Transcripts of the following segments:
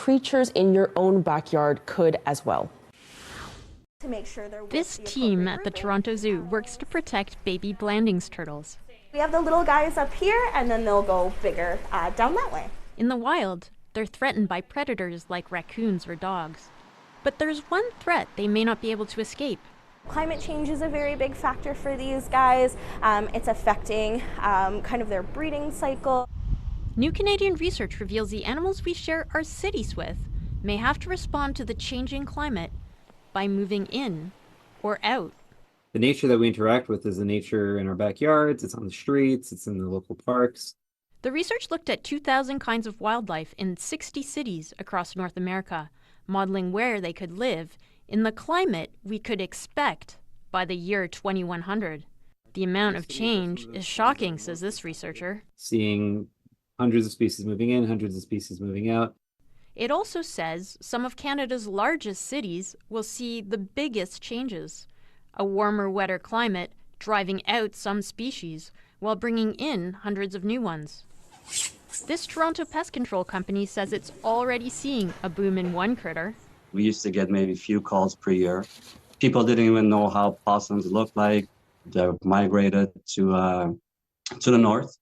creatures in your own backyard could as well. To make sure they're This team at the Toronto Zoo works to protect baby Blandings turtles. We have the little guys up here, and then they'll go bigger down that way. In the wild, they're threatened by predators like raccoons or dogs. But there's one threat they may not be able to escape. Climate change is a very big factor for these guys. It's affecting kind of their breeding cycle. New Canadian research reveals the animals we share our cities with may have to respond to the changing climate by moving in or out. The nature that we interact with is the nature in our backyards, it's on the streets, it's in the local parks. The research looked at 2,000 kinds of wildlife in 60 cities across North America, modeling where they could live in the climate we could expect by the year 2100. The amount of change is shocking, says this researcher. Seeing hundreds of species moving in, hundreds of species moving out. It also says some of Canada's largest cities will see the biggest changes. A warmer, wetter climate driving out some species while bringing in hundreds of new ones. This Toronto pest control company says it's already seeing a boom in one critter. We used to get maybe a few calls per year. People didn't even know how possums look like. They migrated to the north,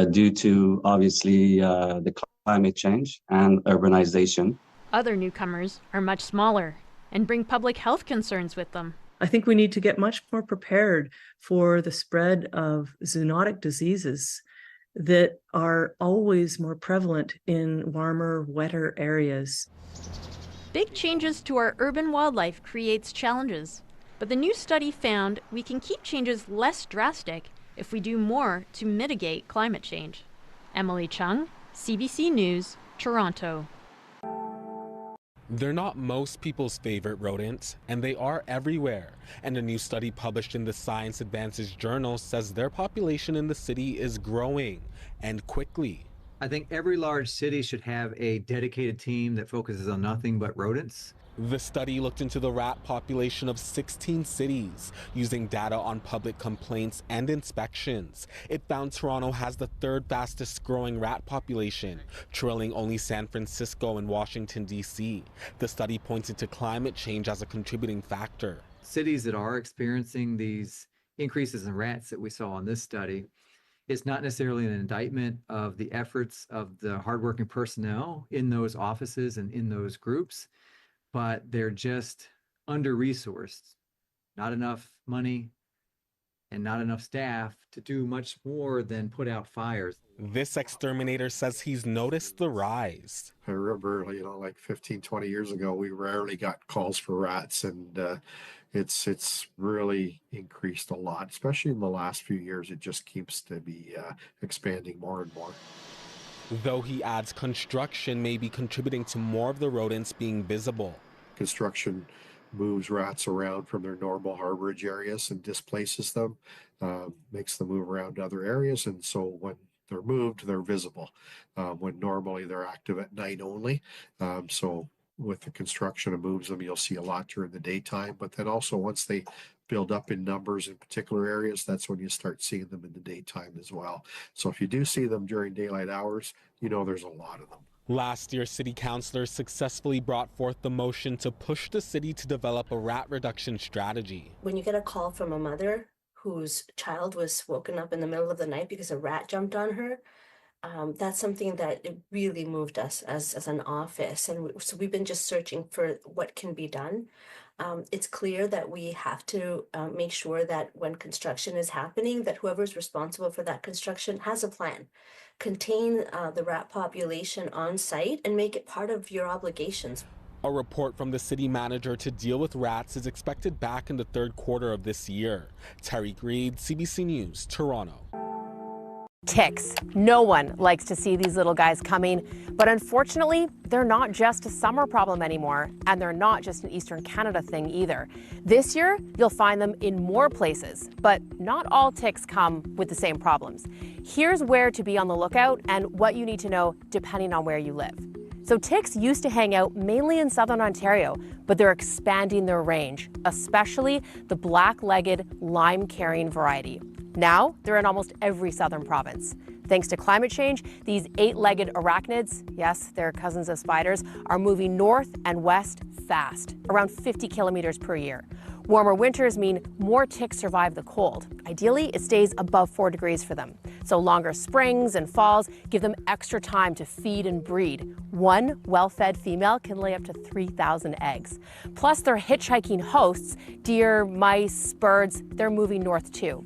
due to obviously the climate change and urbanization. Other newcomers are much smaller and bring public health concerns with them. I think we need to get much more prepared for the spread of zoonotic diseases that are always more prevalent in warmer, wetter areas. Big changes to our urban wildlife creates challenges, but the new study found we can keep changes less drastic if we do more to mitigate climate change. Emily Chung, CBC News, Toronto. They're not most people's favorite rodents, and they are everywhere. And a new study published in the Science Advances journal says their population in the city is growing, and quickly. I think every large city should have a dedicated team that focuses on nothing but rodents. The study looked into the rat population of 16 cities, using data on public complaints and inspections. It found Toronto has the third fastest growing rat population, trailing only San Francisco and Washington, D.C. The study pointed to climate change as a contributing factor. Cities that are experiencing these increases in rats that we saw in this study, it's not necessarily an indictment of the efforts of the hardworking personnel in those offices and in those groups, but they're just under-resourced. Not enough money and not enough staff to do much more than put out fires. This exterminator says he's noticed the rise. I remember, like 15, 20 years ago, we rarely got calls for rats, and it's really increased a lot, especially in the last few years. It just keeps to be expanding more and more. Though he adds construction may be contributing to more of the rodents being visible. Construction moves rats around from their normal harborage areas and displaces them, makes them move around to other areas, and so when they're moved, they're visible, when normally they're active at night only. So with the construction it moves them, you'll see a lot during the daytime, but then also once they build up in numbers in particular areas, that's when you start seeing them in the daytime as well. So if you do see them during daylight hours, there's a lot of them. Last year, city councilors successfully brought forth the motion to push the city to develop a rat reduction strategy. When you get a call from a mother whose child was woken up in the middle of the night because a rat jumped on her, that's something that it really moved us as an office. And so we've been just searching for what can be done. It's clear that we have to make sure that when construction is happening, that whoever's responsible for that construction has a plan. Contain the rat population on site and make it part of your obligations. A report from the city manager to deal with rats is expected back in the third quarter of this year. Terry Reid, CBC News, Toronto. Ticks. No one likes to see these little guys coming, but unfortunately, they're not just a summer problem anymore, and they're not just an Eastern Canada thing either. This year, you'll find them in more places, but not all ticks come with the same problems. Here's where to be on the lookout and what you need to know depending on where you live. So ticks used to hang out mainly in southern Ontario, but they're expanding their range, especially the black-legged lime-carrying variety. Now, they're in almost every southern province. Thanks to climate change, these 8-legged arachnids, yes, they're cousins of spiders, are moving north and west fast, around 50 kilometers per year. Warmer winters mean more ticks survive the cold. Ideally, it stays above 4 degrees for them. So longer springs and falls give them extra time to feed and breed. One well-fed female can lay up to 3,000 eggs. Plus, their hitchhiking hosts, deer, mice, birds, they're moving north too.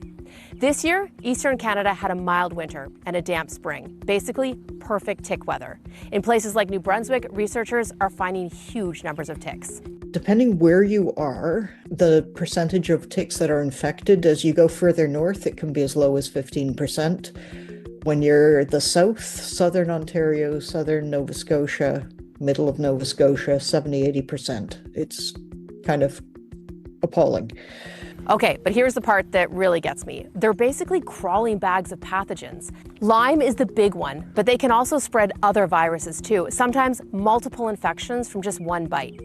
This year, Eastern Canada had a mild winter and a damp spring. Basically, perfect tick weather. In places like New Brunswick, researchers are finding huge numbers of ticks. Depending where you are, the percentage of ticks that are infected, as you go further north, it can be as low as 15%. When you're the south, southern Ontario, southern Nova Scotia, middle of Nova Scotia, 70-80%. It's kind of appalling. Okay, but here's the part that really gets me. They're basically crawling bags of pathogens. Lyme is the big one, but they can also spread other viruses too, sometimes multiple infections from just one bite.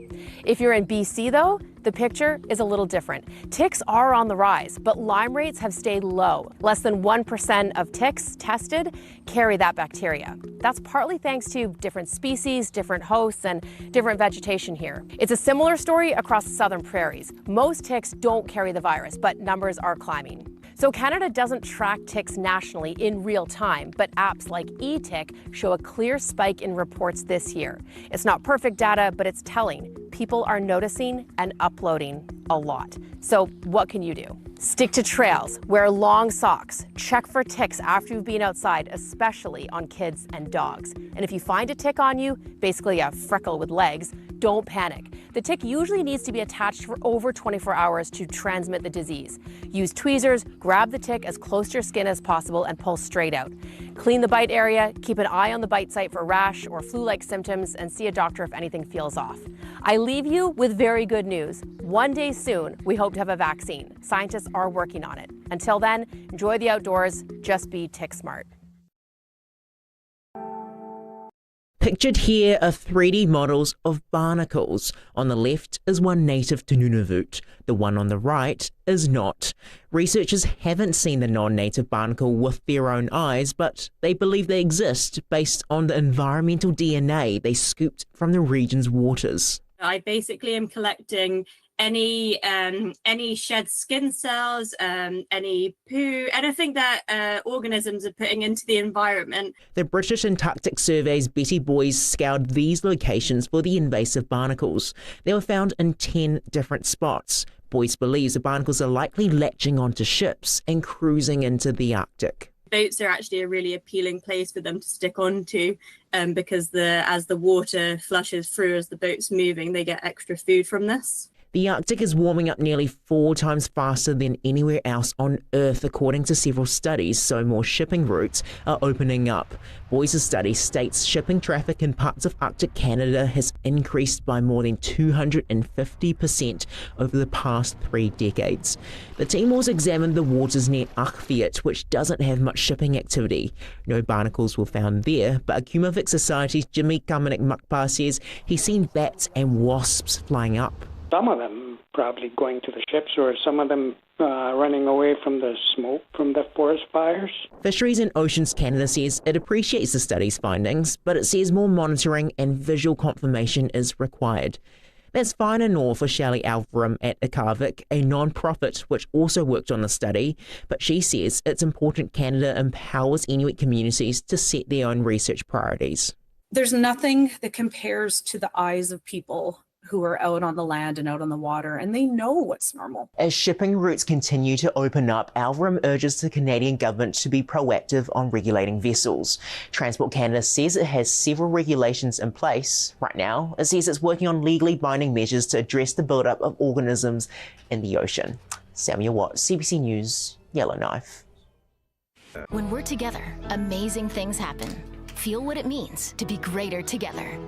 If you're in BC though, the picture is a little different. Ticks are on the rise, but Lyme rates have stayed low. Less than 1% of ticks tested carry that bacteria. That's partly thanks to different species, different hosts, and different vegetation here. It's a similar story across the southern prairies. Most ticks don't carry the virus, but numbers are climbing. So Canada doesn't track ticks nationally in real time, but apps like eTick show a clear spike in reports this year. It's not perfect data, but it's telling. People are noticing and uploading a lot. So what can you do? Stick to trails, wear long socks, check for ticks after you've been outside, especially on kids and dogs. And if you find a tick on you, basically a freckle with legs, don't panic. The tick usually needs to be attached for over 24 hours to transmit the disease. Use tweezers, grab the tick as close to your skin as possible and pull straight out. Clean the bite area, keep an eye on the bite site for rash or flu-like symptoms, and see a doctor if anything feels off. I leave you with very good news. One day soon, we hope to have a vaccine. Scientists are working on it. Until then, enjoy the outdoors, just be tick smart. Pictured here are 3D models of barnacles. On the left is one native to Nunavut. The one on the right is not. Researchers haven't seen the non-native barnacle with their own eyes, but they believe they exist based on the environmental DNA they scooped from the region's waters. I basically am collecting any shed skin cells, any poo, anything that organisms are putting into the environment. The British Antarctic Survey's Betty Boys scoured these locations for the invasive barnacles. They were found in 10 different spots. Boyce believes the barnacles are likely latching onto ships and cruising into the Arctic. Boats are actually a really appealing place for them to stick onto because as the water flushes through as the boat's moving, they get extra food from this. The Arctic is warming up nearly 4 times faster than anywhere else on Earth, according to several studies, so more shipping routes are opening up. Boyce's study states shipping traffic in parts of Arctic Canada has increased by more than 250% over the past 3 decades. The team also examined the waters near Archfiet, which doesn't have much shipping activity. No barnacles were found there, but Akimavik Society's Jimmy Kamenik Makpa says he's seen bats and wasps flying up. Some of them probably going to the ships, or some of them running away from the smoke from the forest fires. Fisheries and Oceans Canada says it appreciates the study's findings, but it says more monitoring and visual confirmation is required. That's fine and all for Shelley Alvarum at Akavik, a non-profit which also worked on the study, but she says it's important Canada empowers Inuit communities to set their own research priorities. There's nothing that compares to the eyes of people who are out on the land and out on the water, and they know what's normal. As shipping routes continue to open up, Alvarum urges the Canadian government to be proactive on regulating vessels. Transport Canada says it has several regulations in place. Right now, it says it's working on legally binding measures to address the buildup of organisms in the ocean. Samuel Watt, CBC News, Yellowknife. When we're together, amazing things happen. Feel what it means to be greater together.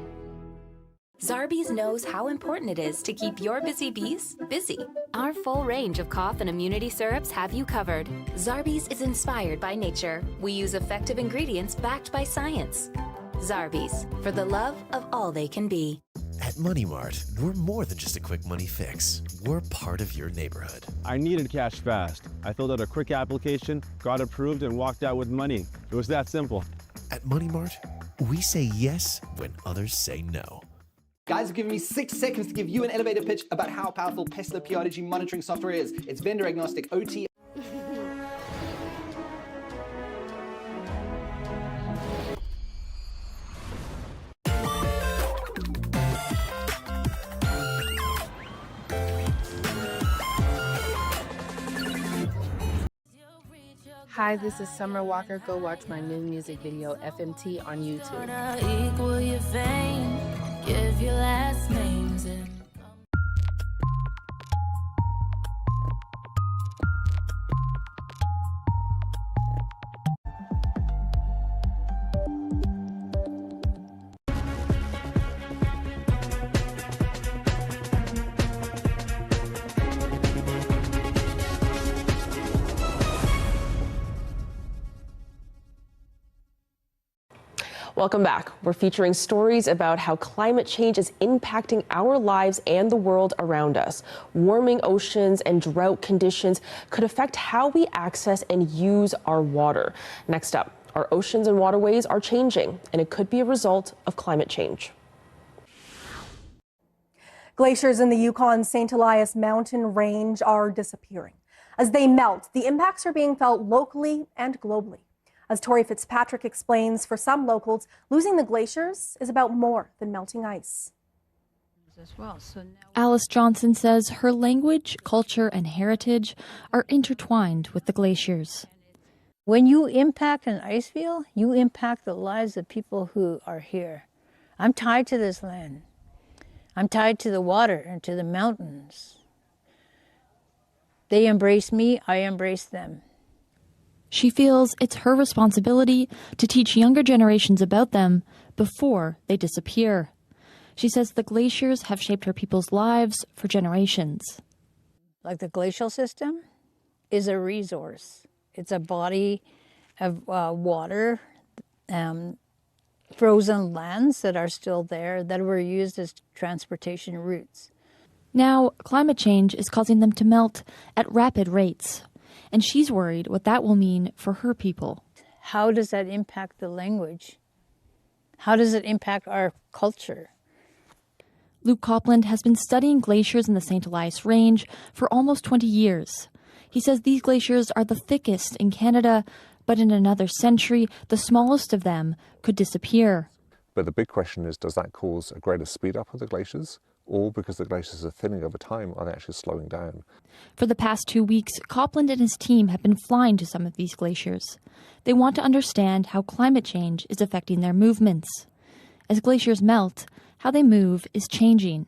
Zarbee's knows how important it is to keep your busy bees busy. Our full range of cough and immunity syrups have you covered. Zarbee's is inspired by nature. We use effective ingredients backed by science. Zarbee's, for the love of all they can be. At Money Mart, we're more than just a quick money fix. We're part of your neighborhood. I needed cash fast. I filled out a quick application, got approved, and walked out with money. It was that simple. At Money Mart, we say yes when others say no. Guys have given me 6 seconds to give you an elevator pitch about how powerful Pestler PRDG monitoring software is. It's vendor agnostic, OT. Hi, this is Summer Walker. Go watch my new music video, FMT, on YouTube. Equal your fame, give your last names and Welcome back. We're featuring stories about how climate change is impacting our lives and the world around us. Warming oceans and drought conditions could affect how we access and use our water. Next up, our oceans and waterways are changing, and it could be a result of climate change. Glaciers in the Yukon-St. Elias mountain range are disappearing. As they melt, the impacts are being felt locally and globally. As Tori Fitzpatrick explains, for some locals, losing the glaciers is about more than melting ice. Alice Johnson says her language, culture, and heritage are intertwined with the glaciers. When you impact an ice field, you impact the lives of people who are here. I'm tied to this land. I'm tied to the water and to the mountains. They embrace me, I embrace them. She feels it's her responsibility to teach younger generations about them before they disappear. She says the glaciers have shaped her people's lives for generations. Like the glacial system is a resource. It's a body of water, frozen lands that are still there that were used as transportation routes. Now, climate change is causing them to melt at rapid rates. And she's worried what that will mean for her people. How does that impact the language? How does it impact our culture? Luke Copland has been studying glaciers in the St. Elias Range for almost 20 years. He says these glaciers are the thickest in Canada, but in another century, the smallest of them could disappear. But the big question is, does that cause a greater speed up of the glaciers? Or because the glaciers are thinning over time, are they actually slowing down? For the past 2 weeks, Copland and his team have been flying to some of these glaciers. They want to understand how climate change is affecting their movements. As glaciers melt, how they move is changing,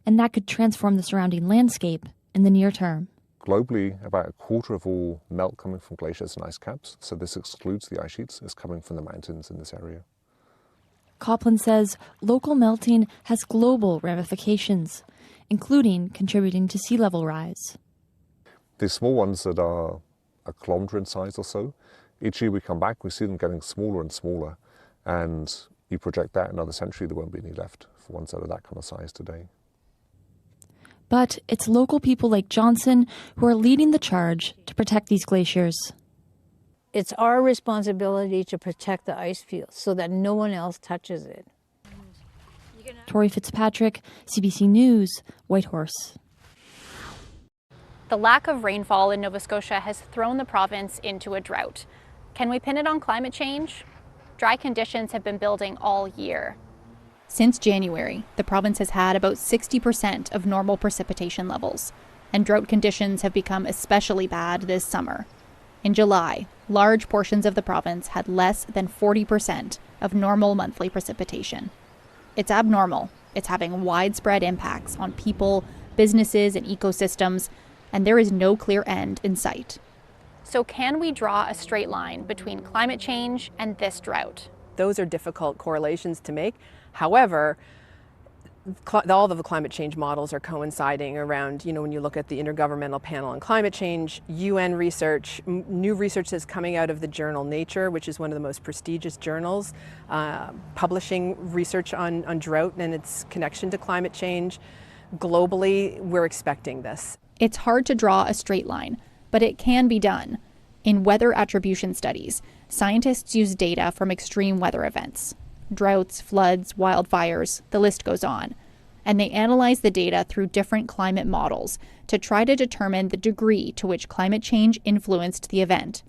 and that could transform the surrounding landscape in the near term. Globally, about a quarter of all melt coming from glaciers and ice caps, so this excludes the ice sheets, is coming from the mountains in this area. Copland says local melting has global ramifications, including contributing to sea level rise. These small ones that are a kilometre in size or so, each year we come back, we see them getting smaller and smaller, and you project that another century, there won't be any left for ones that are that kind of size today. But it's local people like Johnson who are leading the charge to protect these glaciers. It's our responsibility to protect the ice field so that no one else touches it. Tori Fitzpatrick, CBC News, Whitehorse. The lack of rainfall in Nova Scotia has thrown the province into a drought. Can we pin it on climate change? Dry conditions have been building all year. Since January, the province has had about 60% of normal precipitation levels, and drought conditions have become especially bad this summer. In July, large portions of the province had less than 40% of normal monthly precipitation. It's abnormal. It's having widespread impacts on people, businesses, and ecosystems, and there is no clear end in sight. So can we draw a straight line between climate change and this drought? Those are difficult correlations to make. However, all of the climate change models are coinciding around, when you look at the Intergovernmental Panel on Climate Change, UN research, new research that's coming out of the journal Nature, which is one of the most prestigious journals, publishing research on drought and its connection to climate change. Globally, we're expecting this. It's hard to draw a straight line, but it can be done. In weather attribution studies, scientists use data from extreme weather events. Droughts, floods, wildfires, the list goes on. And they analyze the data through different climate models to try to determine the degree to which climate change influenced the event.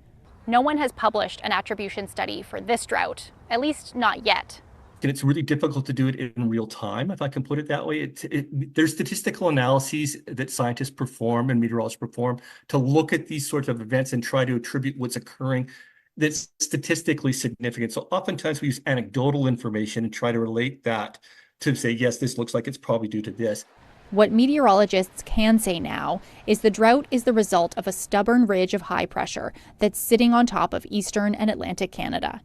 No one has published an attribution study for this drought, at least not yet. And it's really difficult to do it in real time, if I can put it that way. There's statistical analyses that scientists perform and meteorologists perform to look at these sorts of events and try to attribute what's occurring that's statistically significant. So oftentimes we use anecdotal information and try to relate that to say, yes, this looks like it's probably due to this. What meteorologists can say now is the drought is the result of a stubborn ridge of high pressure that's sitting on top of eastern and Atlantic Canada.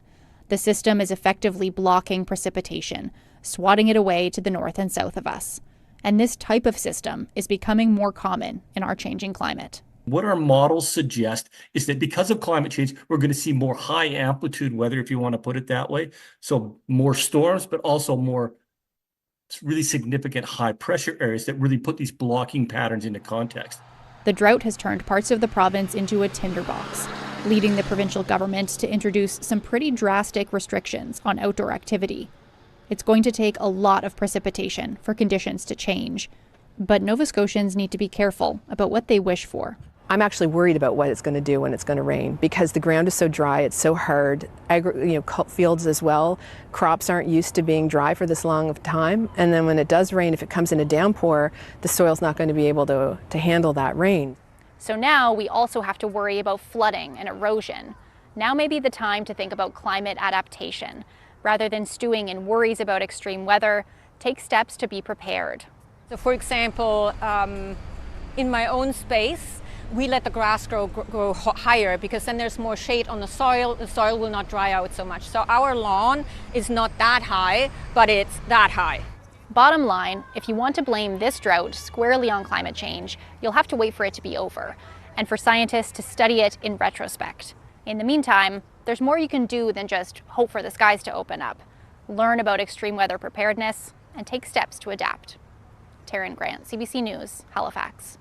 The system is effectively blocking precipitation, swatting it away to the north and south of us. And this type of system is becoming more common in our changing climate. What our models suggest is that because of climate change, we're going to see more high amplitude weather, if you want to put it that way. So more storms, but also more really significant high pressure areas that really put these blocking patterns into context. The drought has turned parts of the province into a tinderbox, leading the provincial government to introduce some pretty drastic restrictions on outdoor activity. It's going to take a lot of precipitation for conditions to change, but Nova Scotians need to be careful about what they wish for. I'm actually worried about what it's going to do when it's going to rain because the ground is so dry, it's so hard. Fields as well, crops aren't used to being dry for this long of time. And then when it does rain, if it comes in a downpour, the soil's not going to be able to handle that rain. So now we also have to worry about flooding and erosion. Now may be the time to think about climate adaptation. Rather than stewing in worries about extreme weather, take steps to be prepared. So for example, in my own space, we let the grass grow higher because then there's more shade on the soil will not dry out so much. So our lawn is not that high, but it's that high. Bottom line, if you want to blame this drought squarely on climate change, you'll have to wait for it to be over, and for scientists to study it in retrospect. In the meantime, there's more you can do than just hope for the skies to open up. Learn about extreme weather preparedness and take steps to adapt. Taryn Grant, CBC News, Halifax.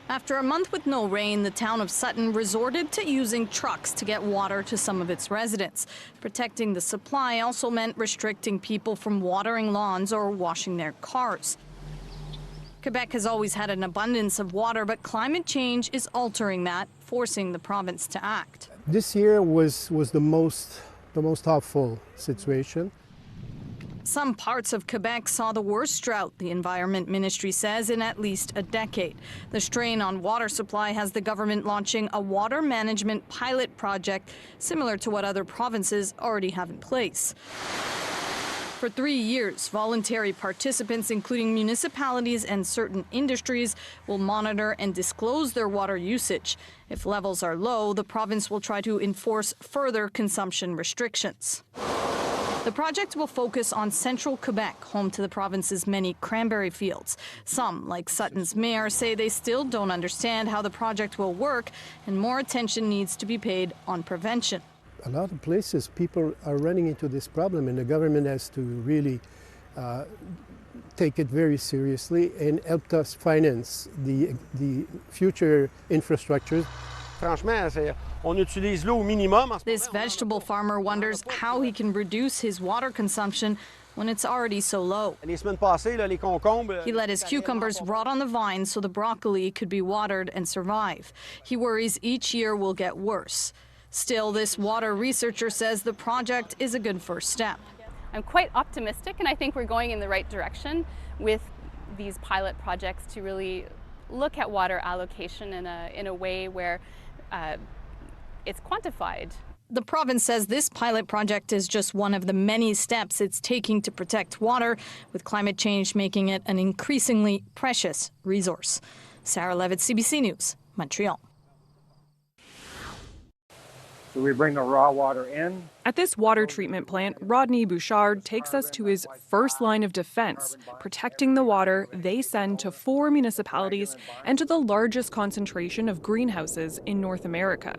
After a month with no rain, the town of Sutton resorted to using trucks to get water to some of its residents. Protecting the supply also meant restricting people from watering lawns or washing their cars. Quebec has always had an abundance of water, but climate change is altering that, forcing the province to act. This year was the most awful situation. Some parts of Quebec saw the worst drought, the Environment Ministry says, in at least a decade. The strain on water supply has the government launching a water management pilot project similar to what other provinces already have in place. For 3 years, voluntary participants, including municipalities and certain industries, will monitor and disclose their water usage. If levels are low, the province will try to enforce further consumption restrictions. The project will focus on central Quebec, home to the province's many cranberry fields. Some, like Sutton's mayor, say they still don't understand how the project will work, and more attention needs to be paid on prevention. A lot of places, people are running into this problem, and the government has to really take it very seriously and help us finance the future infrastructures. This vegetable farmer wonders how he can reduce his water consumption when it's already so low. He let his cucumbers rot on the vine so the broccoli could be watered and survive. He worries each year will get worse. Still, this water researcher says the project is a good first step. I'm quite optimistic, and I think we're going in the right direction with these pilot projects to really look at water allocation in a way where it's quantified. The province says this pilot project is just one of the many steps it's taking to protect water, with climate change making it an increasingly precious resource. Sarah Levitt, CBC News, Montreal. So we bring the raw water in. At this water treatment plant, Rodney Bouchard takes us to his first line of defense, protecting the water they send to 4 municipalities and to the largest concentration of greenhouses in North America.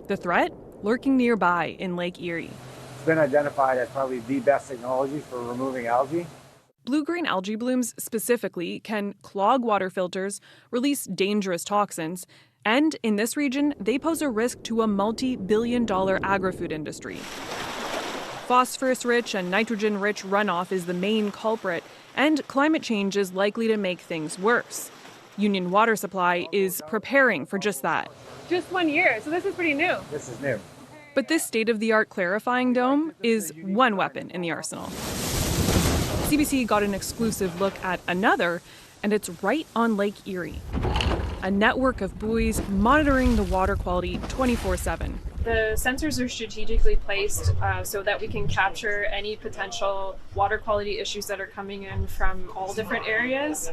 The threat lurking nearby in Lake Erie. It's been identified as probably the best technology for removing algae. Blue-green algae blooms specifically can clog water filters, release dangerous toxins, and in this region, they pose a risk to a multi-billion-dollar agri-food industry. Phosphorus-rich and nitrogen-rich runoff is the main culprit, and climate change is likely to make things worse. Union Water Supply is preparing for just that. Just 1 year, so this is pretty new. This is new. But this state-of-the-art clarifying dome is one weapon in the arsenal. CBC got an exclusive look at another, and it's right on Lake Erie. A network of buoys monitoring the water quality 24/7. The sensors are strategically placed so that we can capture any potential water quality issues that are coming in from all different areas.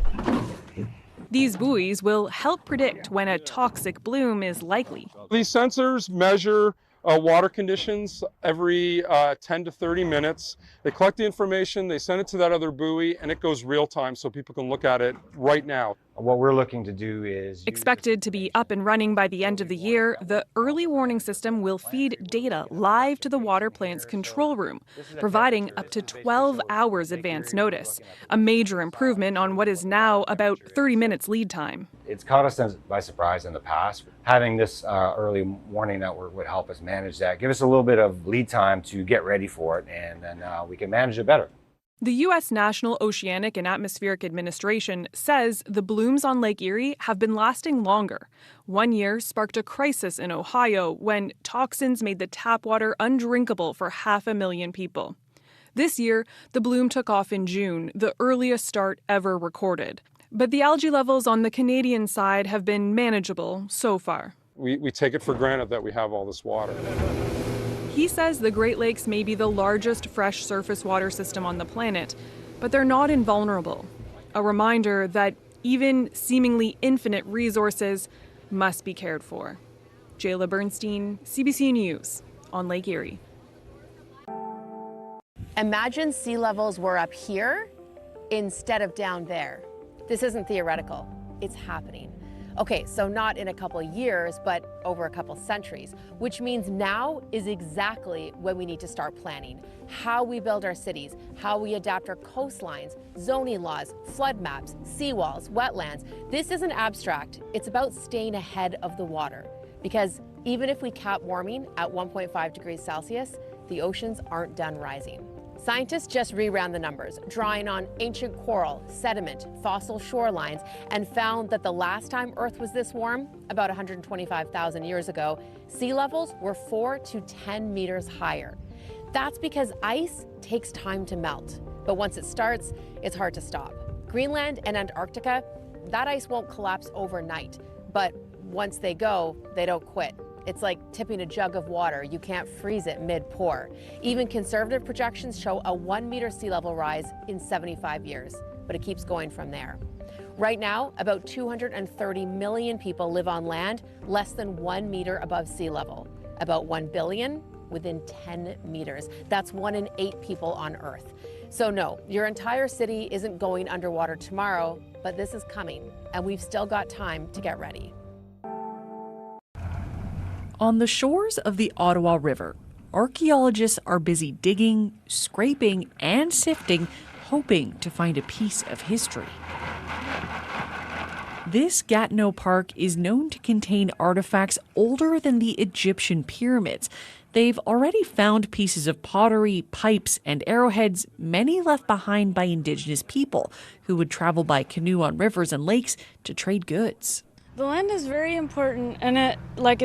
These buoys will help predict when a toxic bloom is likely. These sensors measure water conditions every 10 to 30 minutes. They collect the information, they send it to that other buoy, and it goes real time so people can look at it right now. What we're looking to do is... Expected to be up and running by the end of the year, the early warning system will feed data live to the water plant's control room, providing up to 12 hours advance notice, a major improvement on what is now about 30 minutes lead time. It's caught us by surprise in the past. Having this early warning network would help us manage that, give us a little bit of lead time to get ready for it, and then we can manage it better. The U.S. National Oceanic and Atmospheric Administration says the blooms on Lake Erie have been lasting longer. 1 year sparked a crisis in Ohio when toxins made the tap water undrinkable for 500,000 people. This year, the bloom took off in June, the earliest start ever recorded. But the algae levels on the Canadian side have been manageable so far. We take it for granted that we have all this water. He says the Great Lakes may be the largest fresh surface water system on the planet, but they're not invulnerable. A reminder that even seemingly infinite resources must be cared for. Jayla Bernstein, CBC News, on Lake Erie. Imagine sea levels were up here instead of down there. This isn't theoretical, it's happening. Okay, so not in a couple years, but over a couple centuries, which means now is exactly when we need to start planning. How we build our cities, how we adapt our coastlines, zoning laws, flood maps, seawalls, wetlands. This isn't abstract, it's about staying ahead of the water. Because even if we cap warming at 1.5 degrees Celsius, the oceans aren't done rising. Scientists just reran the numbers, drawing on ancient coral, sediment, fossil shorelines, and found that the last time Earth was this warm, about 125,000 years ago, sea levels were 4 to 10 meters higher. That's because ice takes time to melt, but once it starts, it's hard to stop. Greenland and Antarctica, that ice won't collapse overnight, but once they go, they don't quit. It's like tipping a jug of water. You can't freeze it mid-pour. Even conservative projections show a 1 meter sea level rise in 75 years, but it keeps going from there. Right now, about 230 million people live on land less than 1 meter above sea level. About 1 billion within 10 meters. That's 1 in 8 people on Earth. So no, your entire city isn't going underwater tomorrow, but this is coming, and we've still got time to get ready. On the shores of the Ottawa River, archaeologists are busy digging, scraping, and sifting, hoping to find a piece of history. This Gatineau Park is known to contain artifacts older than the Egyptian pyramids. They've already found pieces of pottery, pipes, and arrowheads, many left behind by Indigenous people who would travel by canoe on rivers and lakes to trade goods. The land is very important, and it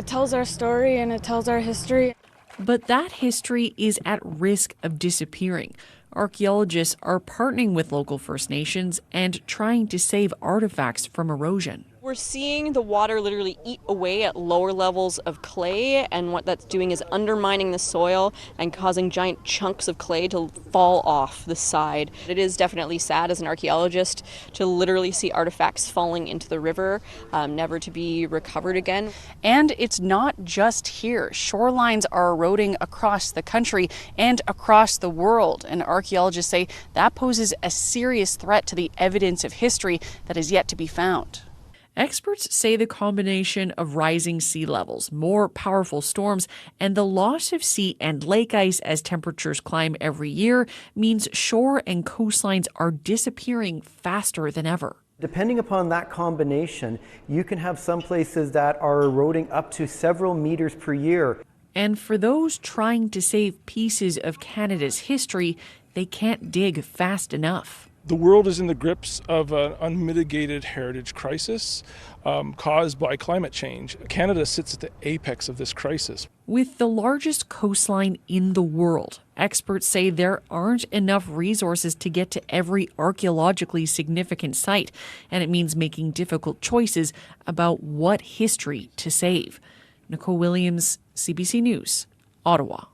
tells our story and it tells our history. But that history is at risk of disappearing. Archaeologists are partnering with local First Nations and trying to save artifacts from erosion. We're seeing the water literally eat away at lower levels of clay, and what that's doing is undermining the soil and causing giant chunks of clay to fall off the side. It is definitely sad as an archaeologist to literally see artifacts falling into the river, never to be recovered again. And it's not just here. Shorelines are eroding across the country and across the world, and archaeologists say that poses a serious threat to the evidence of history that is yet to be found. Experts say the combination of rising sea levels, more powerful storms, and the loss of sea and lake ice as temperatures climb every year means shore and coastlines are disappearing faster than ever. Depending upon that combination, you can have some places that are eroding up to several meters per year. And for those trying to save pieces of Canada's history, they can't dig fast enough. The world is in the grips of an unmitigated heritage crisis caused by climate change. Canada sits at the apex of this crisis. With the largest coastline in the world, experts say there aren't enough resources to get to every archaeologically significant site, and it means making difficult choices about what history to save. Nicole Williams, CBC News, Ottawa.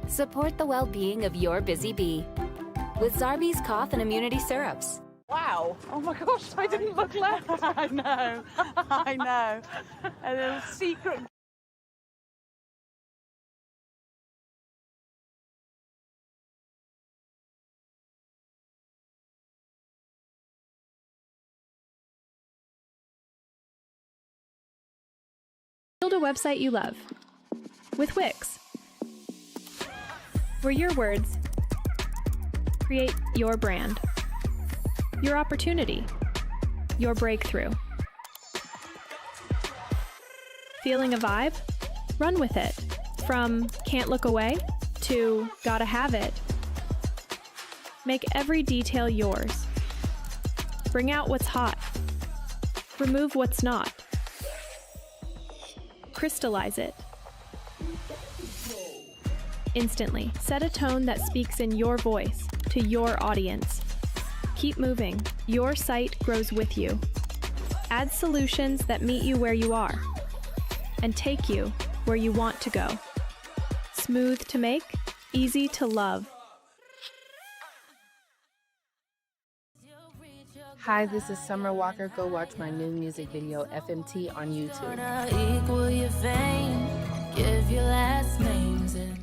Support the well-being of your busy bee with Zarbee's cough and immunity syrups. Wow. Oh my gosh, I didn't look left. I know. I know. A little secret. Build a website you love with Wix, where your words create your brand, your opportunity, your breakthrough. Feeling a vibe? Run with it. From can't look away to gotta have it. Make every detail yours. Bring out what's hot. Remove what's not. Crystallize it. Instantly, set a tone that speaks in your voice to your audience. Keep moving. Your site grows with you. Add solutions that meet you where you are and take you where you want to go. Smooth to make, easy to love. Hi, this is Summer Walker. Go watch my new music video, FMT, on YouTube. Equal your fame, give your last names and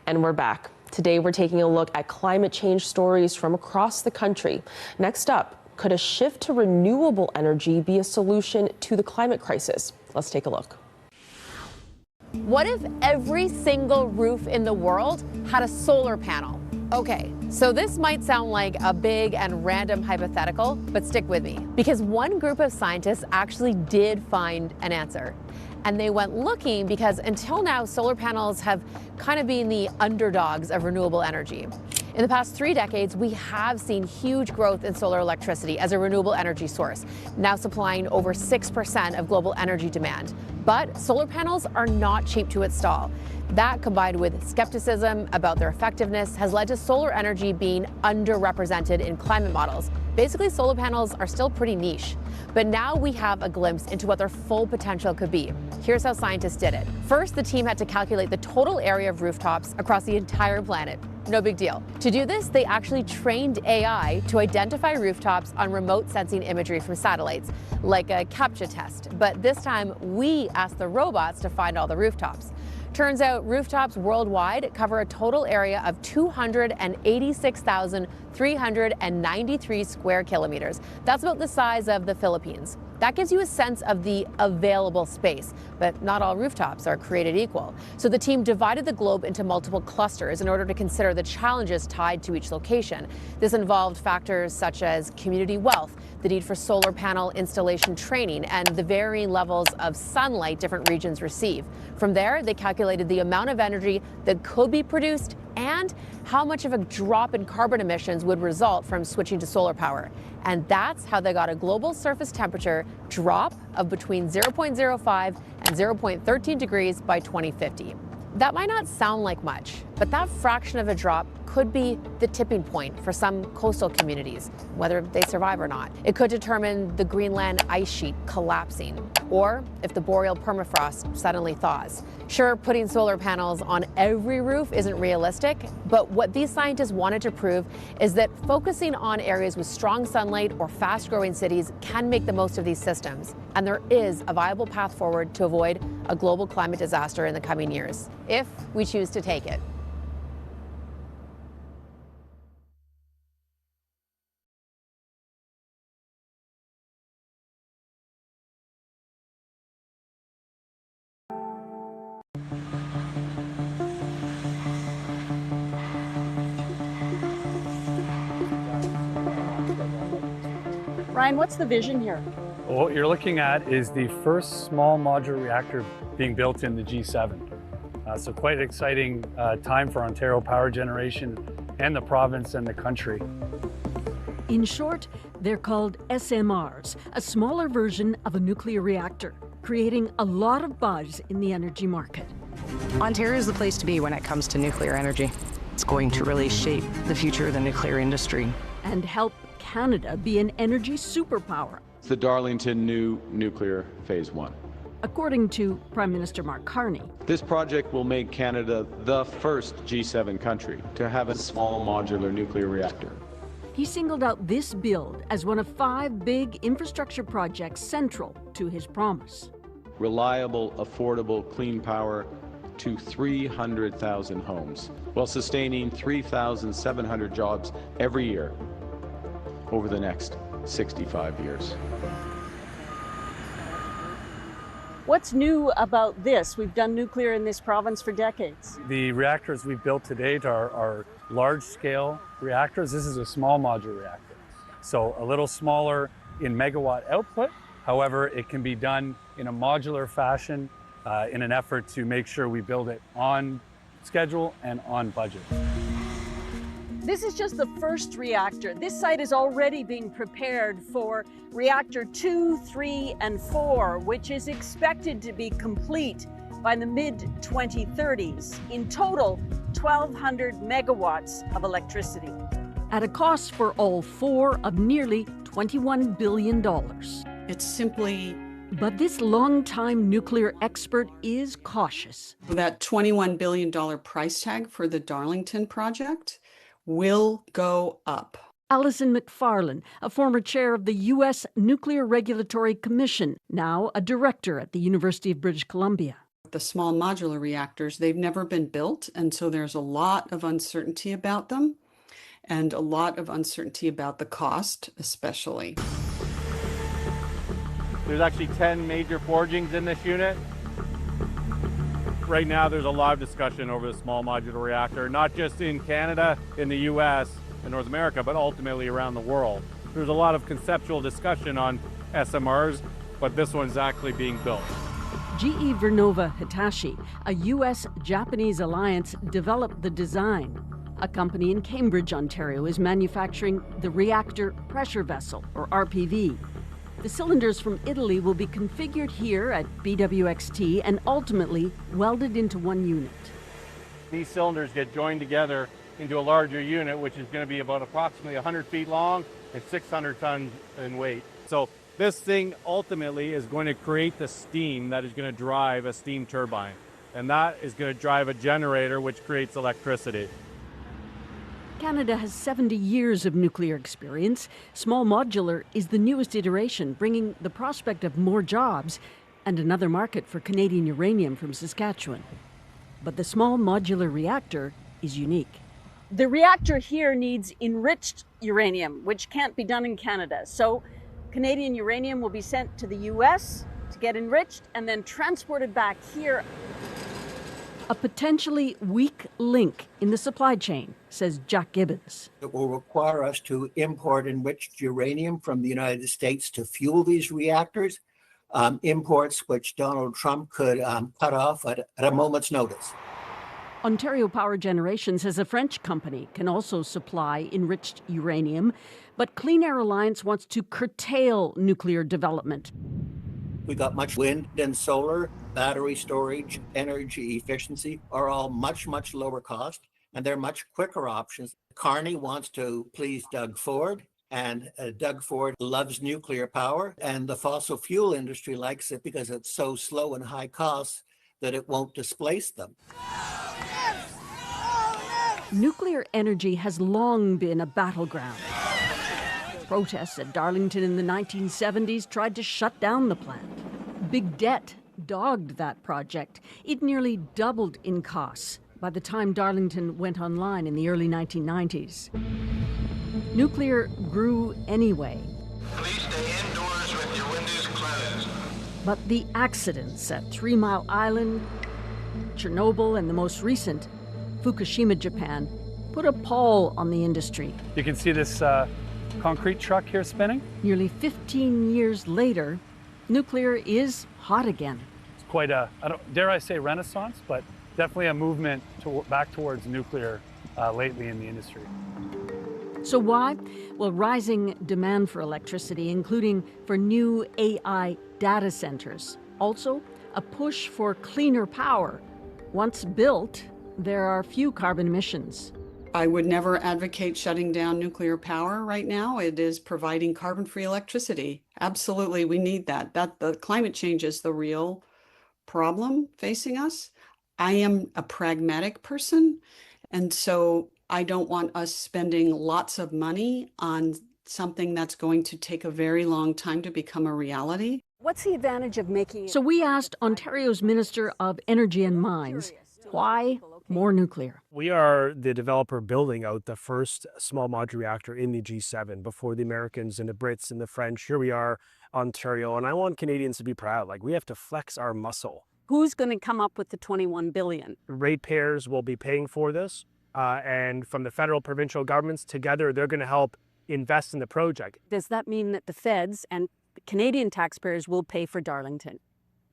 And we're back. Today, we're taking a look at climate change stories from across the country. Next up, could a shift to renewable energy be a solution to the climate crisis? Let's take a look. What if every single roof in the world had a solar panel? Okay, so this might sound like a big and random hypothetical, but stick with me. Because one group of scientists actually did find an answer. And they went looking because until now, solar panels have kind of been the underdogs of renewable energy. In the past 3 decades, we have seen huge growth in solar electricity as a renewable energy source, now supplying over 6% of global energy demand. But solar panels are not cheap to install. That, combined with skepticism about their effectiveness, has led to solar energy being underrepresented in climate models. Basically, solar panels are still pretty niche. But now we have a glimpse into what their full potential could be. Here's how scientists did it. First, the team had to calculate the total area of rooftops across the entire planet. No big deal. To do this, they actually trained AI to identify rooftops on remote sensing imagery from satellites, like a CAPTCHA test. But this time, we asked the robots to find all the rooftops. Turns out rooftops worldwide cover a total area of 286,393 square kilometers. That's about the size of the Philippines. That gives you a sense of the available space, but not all rooftops are created equal. So the team divided the globe into multiple clusters in order to consider the challenges tied to each location. This involved factors such as community wealth, the need for solar panel installation training, and the varying levels of sunlight different regions receive. From there, they calculated the amount of energy that could be produced and how much of a drop in carbon emissions would result from switching to solar power. And that's how they got a global surface temperature drop of between 0.05 and 0.13 degrees by 2050. That might not sound like much, but that fraction of a drop could be the tipping point for some coastal communities, whether they survive or not. It could determine the Greenland ice sheet collapsing, or if the boreal permafrost suddenly thaws. Sure, putting solar panels on every roof isn't realistic, but what these scientists wanted to prove is that focusing on areas with strong sunlight or fast-growing cities can make the most of these systems, and there is a viable path forward to avoid a global climate disaster in the coming years, if we choose to take it. Ryan, what's the vision here? Well, what you're looking at is the first small modular reactor being built in the G7. So quite an exciting time for Ontario power generation and the province and the country. In short, they're called SMRs, a smaller version of a nuclear reactor, creating a lot of buzz in the energy market. Ontario is the place to be when it comes to nuclear energy. It's going to really shape the future of the nuclear industry. And help Canada be an energy superpower. It's the Darlington New Nuclear Phase 1. According to Prime Minister Mark Carney. This project will make Canada the first G7 country to have a small modular nuclear reactor. He singled out this build as one of 5 big infrastructure projects central to his promise. Reliable, affordable, clean power to 300,000 homes, while sustaining 3,700 jobs every year over the next 65 years. What's new about this? We've done nuclear in this province for decades. The reactors we've built to date are large-scale reactors. This is a small modular reactor, so a little smaller in megawatt output. However, it can be done in a modular fashion in an effort to make sure we build it on schedule and on budget. This is just the first reactor. This site is already being prepared for reactor 2, 3, and 4, which is expected to be complete by the mid-2030s. In total, 1,200 megawatts of electricity. At a cost for all 4 of nearly $21 billion. It's simply... But this longtime nuclear expert is cautious. That $21 billion price tag for the Darlington project will go up. Alison Macfarlane, a former chair of the U.S. Nuclear Regulatory Commission, now a director at the University of British Columbia. The small modular reactors, they've never been built, and so there's a lot of uncertainty about them, and a lot of uncertainty about the cost, especially. There's actually 10 major forgings in this unit. Right now, there's a lot of discussion over the small modular reactor, not just in Canada, in the US, and North America, but ultimately around the world. There's a lot of conceptual discussion on SMRs, but this one's actually being built. GE Vernova Hitachi, a US-Japanese alliance, developed the design. A company in Cambridge, Ontario, is manufacturing the reactor pressure vessel, or RPV. The cylinders from Italy will be configured here at BWXT and ultimately welded into one unit. These cylinders get joined together into a larger unit, which is going to be about approximately 100 feet long and 600 tons in weight. So this thing ultimately is going to create the steam that is going to drive a steam turbine. And that is going to drive a generator, which creates electricity. Canada has 70 years of nuclear experience. Small modular is the newest iteration, bringing the prospect of more jobs and another market for Canadian uranium from Saskatchewan. But the small modular reactor is unique. The reactor here needs enriched uranium, which can't be done in Canada. So Canadian uranium will be sent to the US to get enriched and then transported back here. A potentially weak link in the supply chain, says Jack Gibbons. It will require us to import enriched uranium from the United States to fuel these reactors, imports which Donald Trump could cut off at a moment's notice. Ontario Power Generation says a French company can also supply enriched uranium, but Clean Air Alliance wants to curtail nuclear development. We got much wind and solar, battery storage, energy efficiency are all much, much lower cost, and they're much quicker options. Carney wants to please Doug Ford, and Doug Ford loves nuclear power, and the fossil fuel industry likes it because it's so slow and high cost that it won't displace them. Nuclear energy has long been a battleground. Protests at Darlington in the 1970s tried to shut down the plant. Big debt dogged that project. It nearly doubled in costs by the time Darlington went online in the early 1990s. Nuclear grew anyway. Please stay indoors with your windows closed. But the accidents at 3 Mile Island, Chernobyl, and the most recent, Fukushima, Japan, put a pall on the industry. You can see this concrete truck here spinning. Nearly 15 years later, nuclear is hot again. It's quite a, dare I say renaissance, but definitely a movement back towards nuclear lately in the industry. So why? Well, rising demand for electricity, including for new AI data centers. Also, a push for cleaner power. Once built, there are few carbon emissions. I would never advocate shutting down nuclear power right now. It is providing carbon-free electricity. Absolutely, we need that. The climate change is the real problem facing us. I am a pragmatic person, and so I don't want us spending lots of money on something that's going to take a very long time to become a reality. What's the advantage of making it? So we asked Ontario's Minister of Energy and Mines, why more nuclear? We are the developer building out the first small modular reactor in the G7 before the Americans and the Brits and the French. Here we are, Ontario, and I want Canadians to be proud. Like, we have to flex our muscle. Who's going to come up with the $21 billion? Ratepayers will be paying for this, and from the federal, provincial governments together, they're going to help invest in the project. Does that mean that the feds and Canadian taxpayers will pay for Darlington?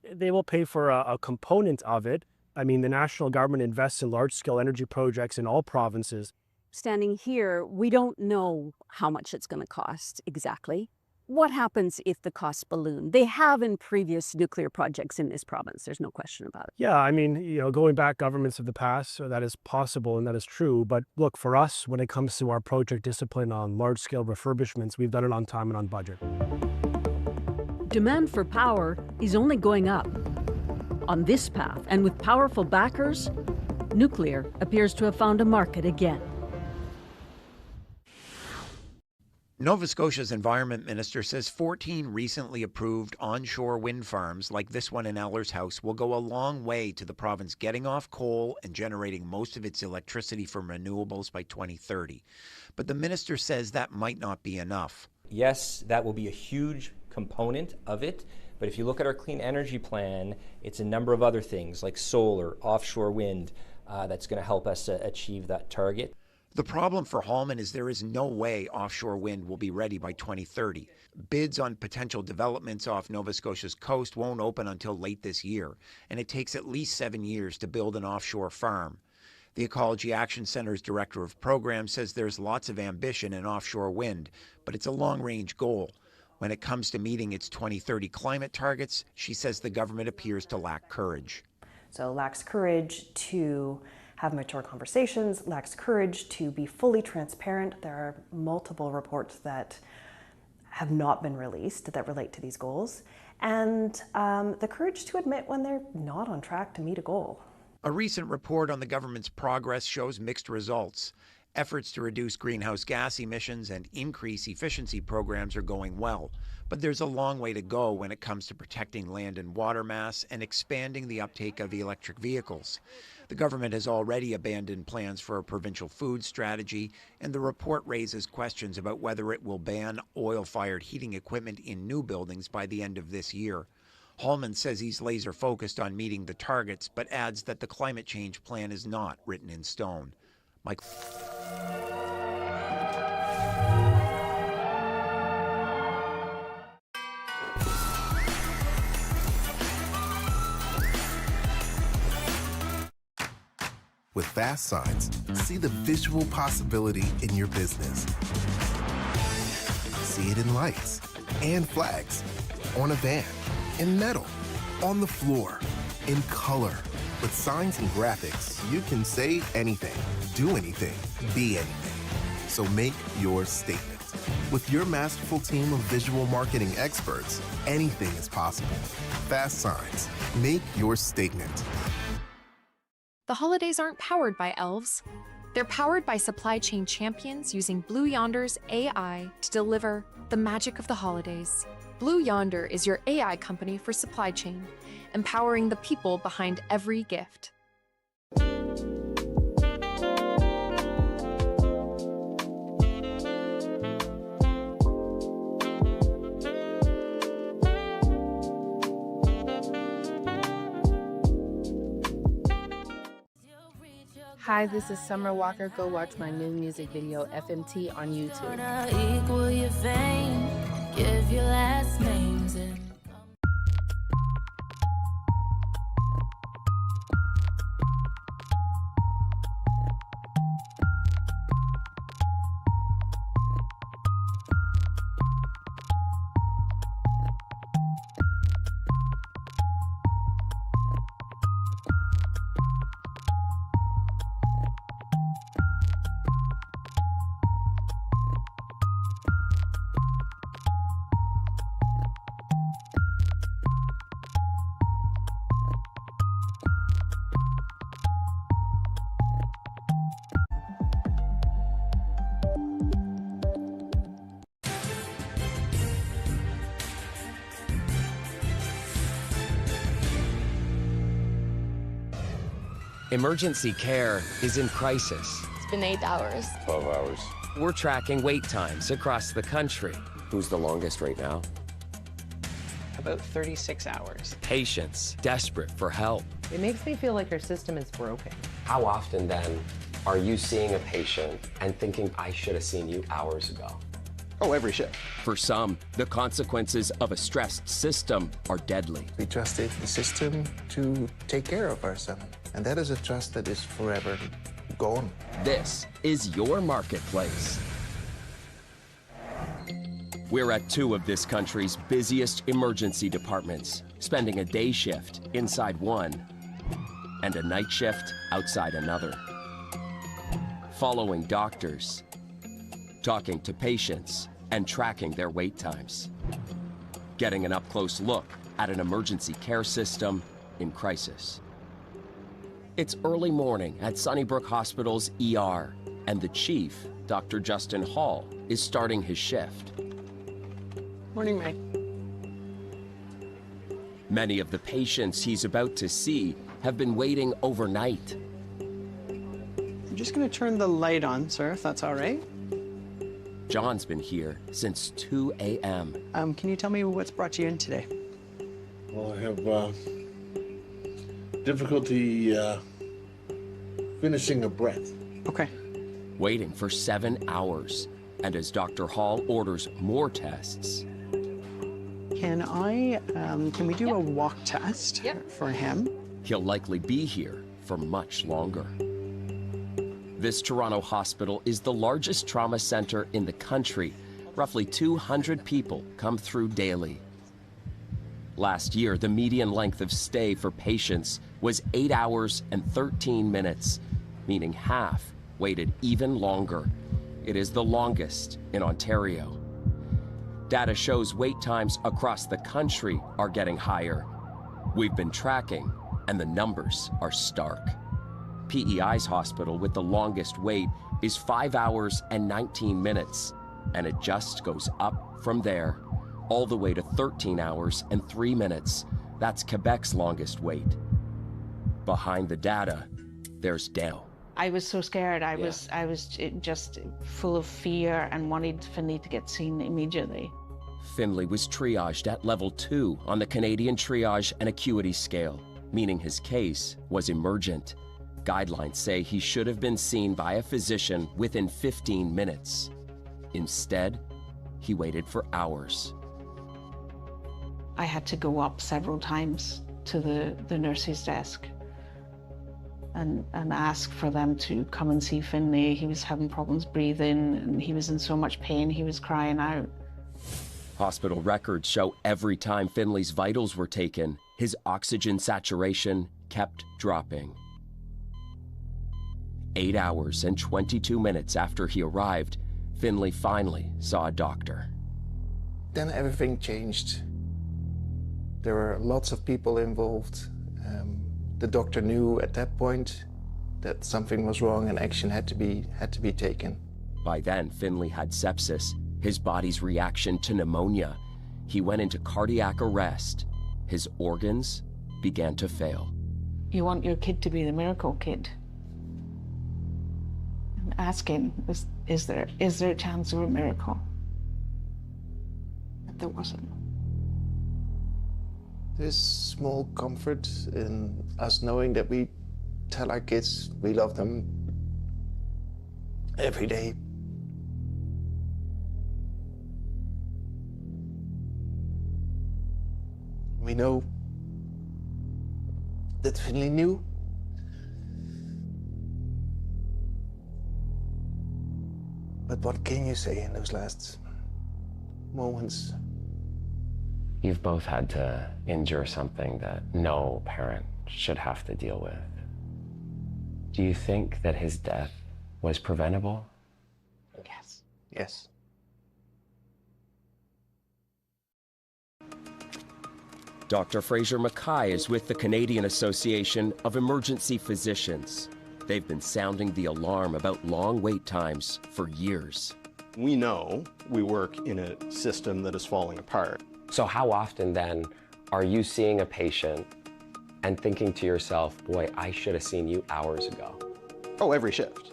They will pay for a component of it. I mean, the national government invests in large-scale energy projects in all provinces. Standing here, we don't know how much it's going to cost exactly. What happens if the costs balloon? They have in previous nuclear projects in this province. There's no question about it. Yeah, I mean, going back governments of the past, so that is possible and that is true. But look, for us, when it comes to our project discipline on large-scale refurbishments, we've done it on time and on budget. Demand for power is only going up. On this path, and with powerful backers, nuclear appears to have found a market again. Nova Scotia's Environment Minister says 14 recently approved onshore wind farms like this one in Eller's House will go a long way to the province getting off coal and generating most of its electricity from renewables by 2030. But the minister says that might not be enough. Yes, that will be a huge component of it. But if you look at our clean energy plan, it's a number of other things like solar, offshore wind, that's going to help us achieve that target. The problem for Holman is there is no way offshore wind will be ready by 2030. Bids on potential developments off Nova Scotia's coast won't open until late this year, and it takes at least 7 years to build an offshore farm. The Ecology Action Center's Director of Programs says there's lots of ambition in offshore wind, but it's a long-range goal. When it comes to meeting its 2030 climate targets, she says the government appears to lack courage. So lacks courage to have mature conversations, lacks courage to be fully transparent. There are multiple reports that have not been released that relate to these goals, and the courage to admit when they're not on track to meet a goal. A recent report on the government's progress shows mixed results. Efforts to reduce greenhouse gas emissions and increase efficiency programs are going well, but there's a long way to go when it comes to protecting land and water mass and expanding the uptake of electric vehicles. The government has already abandoned plans for a provincial food strategy, and the report raises questions about whether it will ban oil-fired heating equipment in new buildings by the end of this year. Holman says he's laser focused on meeting the targets, but adds that the climate change plan is not written in stone. Mike. With Fast Signs, see the visual possibility in your business. See it in lights and flags, on a van, in metal, on the floor, in color. With signs and graphics, you can say anything, do anything, be anything. So make your statement. With your masterful team of visual marketing experts, anything is possible. Fast Signs, make your statement. The holidays aren't powered by elves. They're powered by supply chain champions using Blue Yonder's AI to deliver the magic of the holidays. Blue Yonder is your AI company for supply chain, empowering the people behind every gift. Hi, this is Summer Walker. Go watch my new music video, FMT, on YouTube. Equal your fame, give your last names and Emergency care is in crisis. It's been 8 hours. 12 hours. We're tracking wait times across the country. Who's the longest right now? About 36 hours. Patients desperate for help. It makes me feel like our system is broken. How often then are you seeing a patient and thinking, I should have seen you hours ago? Oh, every shift. For some, the consequences of a stressed system are deadly. We trusted the system to take care of ourselves. And that is a trust that is forever gone. This is your marketplace. We're at two of this country's busiest emergency departments, spending a day shift inside one and a night shift outside another. Following doctors, talking to patients, and tracking their wait times. Getting an up-close look at an emergency care system in crisis. It's early morning at Sunnybrook Hospital's ER, and the chief, Dr. Justin Hall, is starting his shift. Morning, Mike. Many of the patients he's about to see have been waiting overnight. I'm just going to turn the light on, sir, if that's all right. John's been here since 2 a.m. Can you tell me what's brought you in today? Well, I have difficulty finishing a breath. Okay. Waiting for 7 hours. And as Dr. Hall orders more tests. Can we do a walk test for him? He'll likely be here for much longer. This Toronto hospital is the largest trauma center in the country. Roughly 200 people come through daily. Last year, the median length of stay for patients was 8 hours and 13 minutes, meaning half waited even longer. It is the longest in Ontario. Data shows wait times across the country are getting higher. We've been tracking, and the numbers are stark. PEI's hospital with the longest wait is 5 hours and 19 minutes, and it just goes up from there, all the way to 13 hours and 3 minutes. That's Quebec's longest wait. Behind the data, there's Dell. I was so scared. I was just full of fear and wanted Finlay to get seen immediately. Finlay was triaged at level 2 on the Canadian Triage and Acuity Scale, meaning his case was emergent. Guidelines say he should have been seen by a physician within 15 minutes. Instead, he waited for hours. I had to go up several times to the nurse's desk and ask for them to come and see Finlay. He was having problems breathing and he was in so much pain, he was crying out. Hospital records show every time Finlay's vitals were taken, his oxygen saturation kept dropping. 8 hours and 22 minutes after he arrived, Finlay finally saw a doctor. Then everything changed. There were lots of people involved. The doctor knew at that point that something was wrong and action had to be taken. By then, Finlay had sepsis, his body's reaction to pneumonia. He went into cardiac arrest. His organs began to fail. You want your kid to be the miracle kid. And asking, is there a chance of a miracle? But there wasn't. There's small comfort in us knowing that we tell our kids we love them every day. We know that Finlay knew. But what can you say in those last moments? You've both had to endure something that no parent should have to deal with. Do you think that his death was preventable? Yes. Yes. Dr. Fraser Mackay is with the Canadian Association of Emergency Physicians. They've been sounding the alarm about long wait times for years. We know we work in a system that is falling apart. So how often then are you seeing a patient and thinking to yourself, boy, I should have seen you hours ago? Oh, every shift,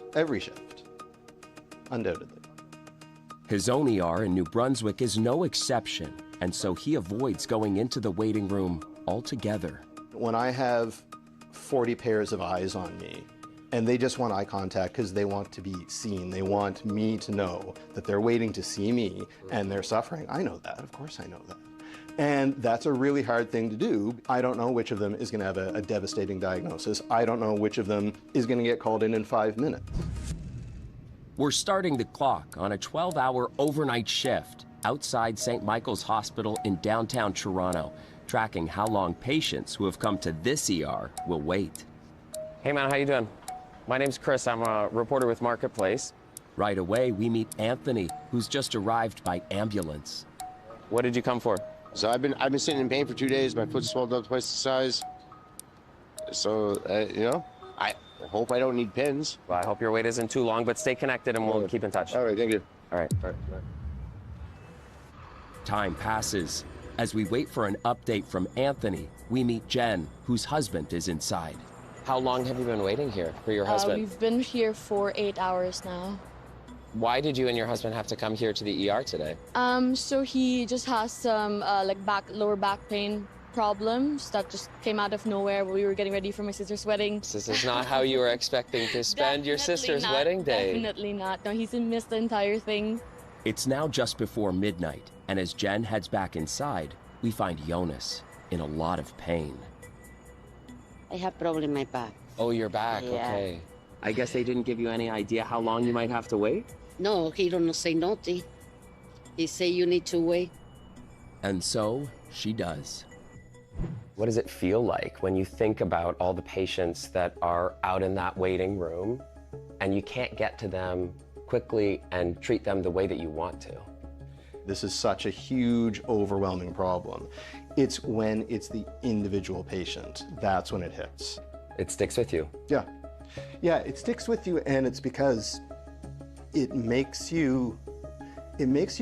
undoubtedly. His own ER in New Brunswick is no exception, and so he avoids going into the waiting room altogether. When I have 40 pairs of eyes on me, and they just want eye contact because they want to be seen, they want me to know that they're waiting to see me and they're suffering. I know that, of course I know that. And that's a really hard thing to do. I don't know which of them is going to have a devastating diagnosis. I don't know which of them is going to get called in 5 minutes. We're starting the clock on a 12-hour overnight shift outside St. Michael's Hospital in downtown Toronto, tracking how long patients who have come to this ER will wait. Hey man, how you doing? My name's Chris, I'm a reporter with Marketplace. Right away, we meet Anthony, who's just arrived by ambulance. What did you come for? So I've been sitting in pain for 2 days. My foot's swelled up twice the size. So, you know, I hope I don't need pins. Well, I hope your wait isn't too long, but stay connected and we'll keep in touch. All right, thank you. All right. Time passes. As we wait for an update from Anthony, we meet Jen, whose husband is inside. How long have you been waiting here for your husband? We've been here for 8 hours now. Why did you and your husband have to come here to the ER today? So he just has some lower back pain problems that just came out of nowhere when we were getting ready for my sister's wedding. This is not how you were expecting to spend your sister's wedding day. Definitely not. No, he's missed the entire thing. It's now just before midnight, and as Jen heads back inside, we find Jonas in a lot of pain. I have problem in my back. Oh, your back, Yeah. okay. I guess they didn't give you any idea how long you might have to wait? No, he don't say nothing. He say you need to wait. And so she does. What does it feel like when you think about all the patients that are out in that waiting room and you can't get to them quickly and treat them the way that you want to? This is such a huge, overwhelming problem. It's when it's the individual patient, that's when it hits. It sticks with you. Yeah. Yeah, it sticks with you, and it's because it makes you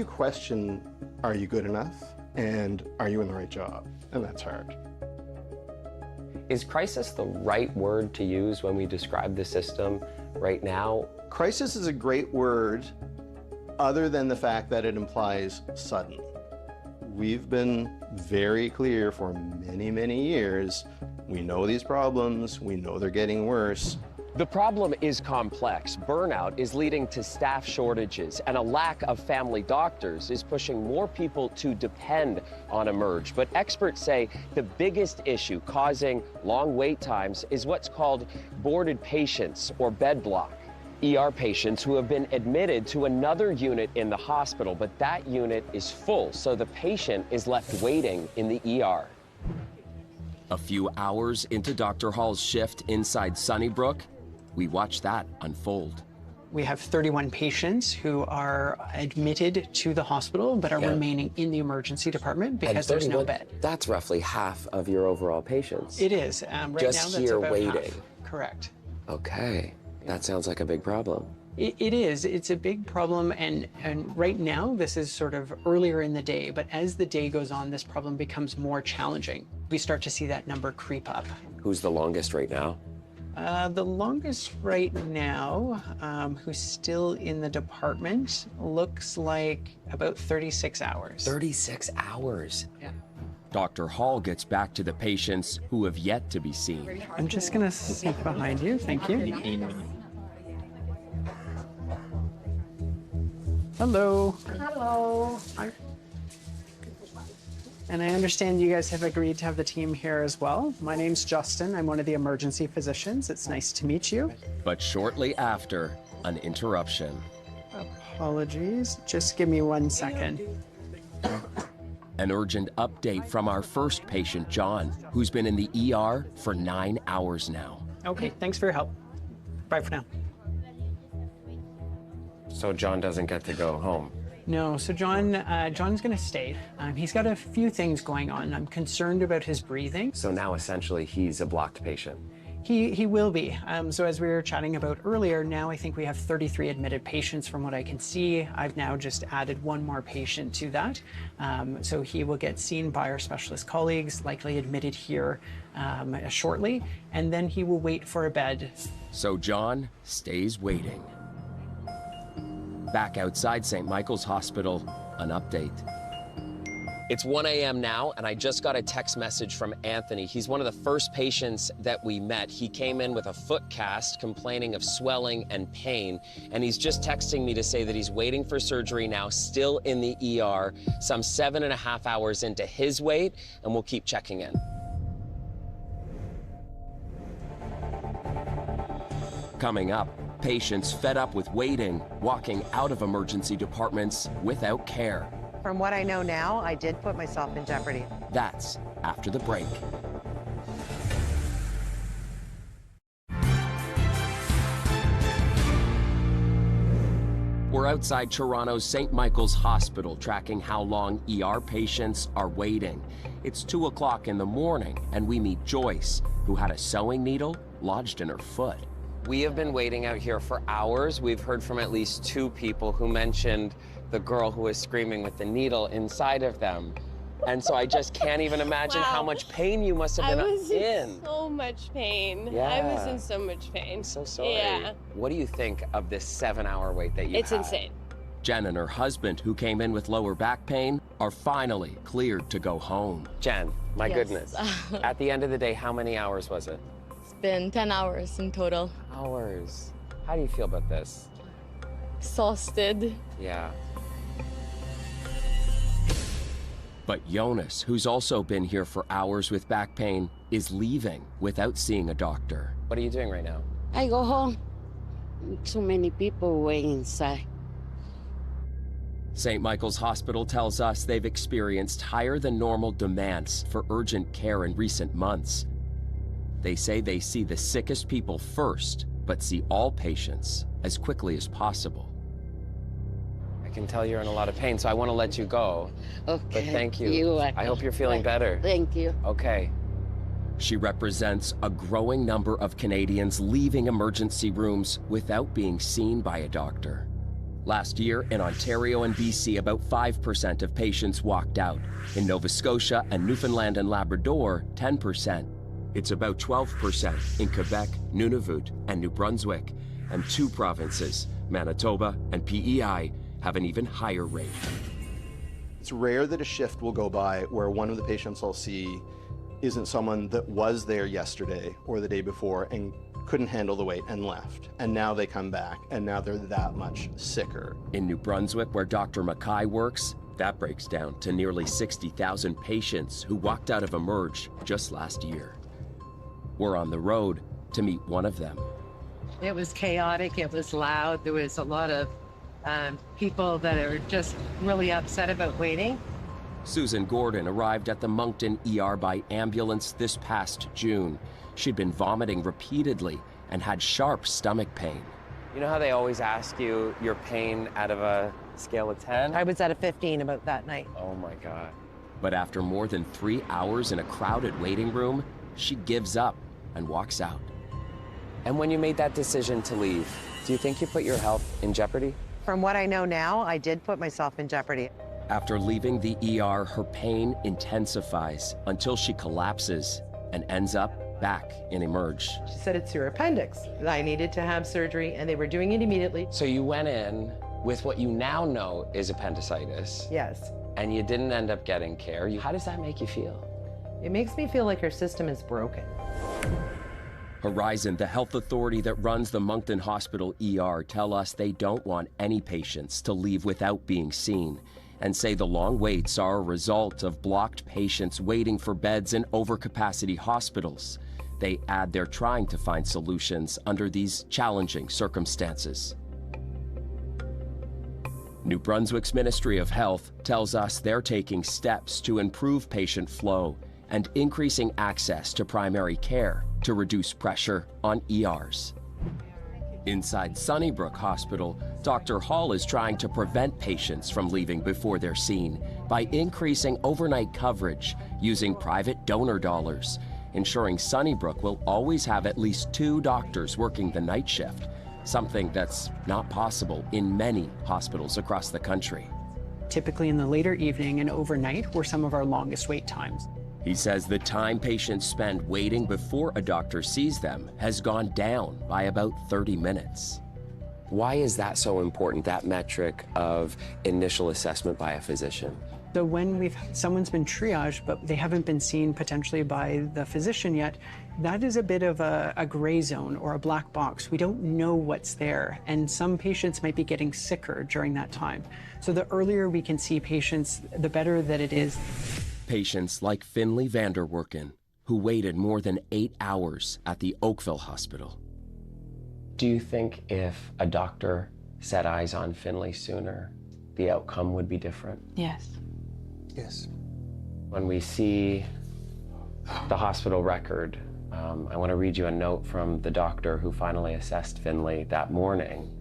question, are you good enough? And are you in the right job? And that's hard. Is crisis the right word to use when we describe the system right now? Crisis is a great word, other than the fact that it implies sudden. We've been very clear for many, many years. We know these problems, we know they're getting worse. The problem is complex. Burnout is leading to staff shortages, and a lack of family doctors is pushing more people to depend on Emerge. But experts say the biggest issue causing long wait times is what's called boarded patients or bed block. ER patients who have been admitted to another unit in the hospital, but that unit is full, so the patient is left waiting in the ER. A few hours into Dr. Hall's shift inside Sunnybrook, we watch that unfold. We have 31 patients who are admitted to the hospital but are remaining in the emergency department because there's no bed. That's roughly half of your overall patients. It is. Right now, Just that's here about waiting. half. Correct. Okay, that sounds like a big problem. It is. It's a big problem, and right now this is sort of earlier in the day, but as the day goes on, this problem becomes more challenging. We start to see that number creep up. Who's the longest right now? The longest right now, who's still in the department, looks like about 36 hours. 36 hours? Yeah. Dr. Hall gets back to the patients who have yet to be seen. I'm just gonna sneak behind you, thank you. Hello. Hello. Hi. And I understand you guys have agreed to have the team here as well. My name's Justin. I'm one of the emergency physicians. It's nice to meet you. But shortly after, an interruption. Apologies. Just give me 1 second. An urgent update from our first patient, John, who's been in the ER for 9 hours now. Okay, thanks for your help. Bye for now. So John doesn't get to go home? No, so John's gonna stay. He's got a few things going on. I'm concerned about his breathing. So now essentially he's a blocked patient. He will be. So as we were chatting about earlier, now I think we have 33 admitted patients from what I can see. I've now just added one more patient to that. So he will get seen by our specialist colleagues, likely admitted here shortly, and then he will wait for a bed. So John stays waiting. Back outside St. Michael's Hospital, an update. It's 1 a.m. now, and I just got a text message from Anthony. He's one of the first patients that we met. He came in with a foot cast, complaining of swelling and pain, and he's just texting me to say that he's waiting for surgery now, still in the ER, some 7.5 hours into his wait, and we'll keep checking in. Coming up, patients fed up with waiting, walking out of emergency departments without care. From what I know now, I did put myself in jeopardy. That's after the break. We're outside Toronto's St. Michael's Hospital, tracking how long ER patients are waiting. It's 2 o'clock in the morning, and we meet Joyce, who had a sewing needle lodged in her foot. We have been waiting out here for hours. We've heard from at least 2 people who mentioned the girl who was screaming with the needle inside of them. And so I just can't even imagine how much pain you must have been I was in. so much pain. Yeah. I was in so much pain. I'm so sorry. Yeah. What do you think of this 7-hour wait that you had? It's insane. Jen and her husband, who came in with lower back pain, are finally cleared to go home. Jen, my Yes. goodness. At the end of the day, how many hours was it? It's been 10 hours in total. Hours. How do you feel about this? Exhausted. Yeah. But Jonas, who's also been here for hours with back pain, is leaving without seeing a doctor. What are you doing right now? I go home. Too many people waiting inside. St. Michael's Hospital tells us they've experienced higher than normal demands for urgent care in recent months. They say they see the sickest people first, but see all patients as quickly as possible. I can tell you're in a lot of pain, so I want to let you go. Okay. But thank you. I hope you're feeling better. Thank you. Okay. She represents a growing number of Canadians leaving emergency rooms without being seen by a doctor. Last year, in Ontario and BC, about 5% of patients walked out. In Nova Scotia and Newfoundland and Labrador, 10%. It's about 12% in Quebec, Nunavut, and New Brunswick. And 2 provinces, Manitoba and PEI, have an even higher rate. It's rare that a shift will go by where one of the patients I'll see isn't someone that was there yesterday or the day before and couldn't handle the weight and left. And now they come back, and now they're that much sicker. In New Brunswick, where Dr. Mackay works, that breaks down to nearly 60,000 patients who walked out of Emerge just last year. We're on the road to meet one of them. It was chaotic, it was loud, there was a lot of people that are just really upset about waiting. Susan Gordon arrived at the Moncton ER by ambulance this past June. She'd been vomiting repeatedly and had sharp stomach pain. You know how they always ask you your pain out of a scale of 10? I was at a 15 about that night. Oh my God. But after more than 3 hours in a crowded waiting room, she gives up and walks out. And when you made that decision to leave, do you think you put your health in jeopardy? From what I know now, I did put myself in jeopardy. After leaving the ER, her pain intensifies until she collapses and ends up back in Emerge. She said it's your appendix. I needed to have surgery, and they were doing it immediately. So you went in with what you now know is appendicitis. Yes. And you didn't end up getting care. How does that make you feel? It makes me feel like our system is broken. Horizon, the health authority that runs the Moncton Hospital ER, tell us they don't want any patients to leave without being seen, and say the long waits are a result of blocked patients waiting for beds in overcapacity hospitals. They add they're trying to find solutions under these challenging circumstances. New Brunswick's Ministry of Health tells us they're taking steps to improve patient flow and increasing access to primary care to reduce pressure on ERs. Inside Sunnybrook Hospital, Dr. Hall is trying to prevent patients from leaving before they're seen by increasing overnight coverage using private donor dollars, ensuring Sunnybrook will always have at least 2 doctors working the night shift, something that's not possible in many hospitals across the country. Typically in the later evening and overnight were some of our longest wait times. He says the time patients spend waiting before a doctor sees them has gone down by about 30 minutes. Why is that so important, that metric of initial assessment by a physician? So when someone's been triaged, but they haven't been seen potentially by the physician yet, that is a bit of a gray zone or a black box. We don't know what's there, and some patients might be getting sicker during that time. So the earlier we can see patients, the better that it is. Patients like Finley Vanderwerken, who waited more than 8 hours at the Oakville Hospital. Do you think if a doctor set eyes on Finley sooner, the outcome would be different? Yes. Yes. When we see the hospital record, I want to read you a note from the doctor who finally assessed Finley that morning.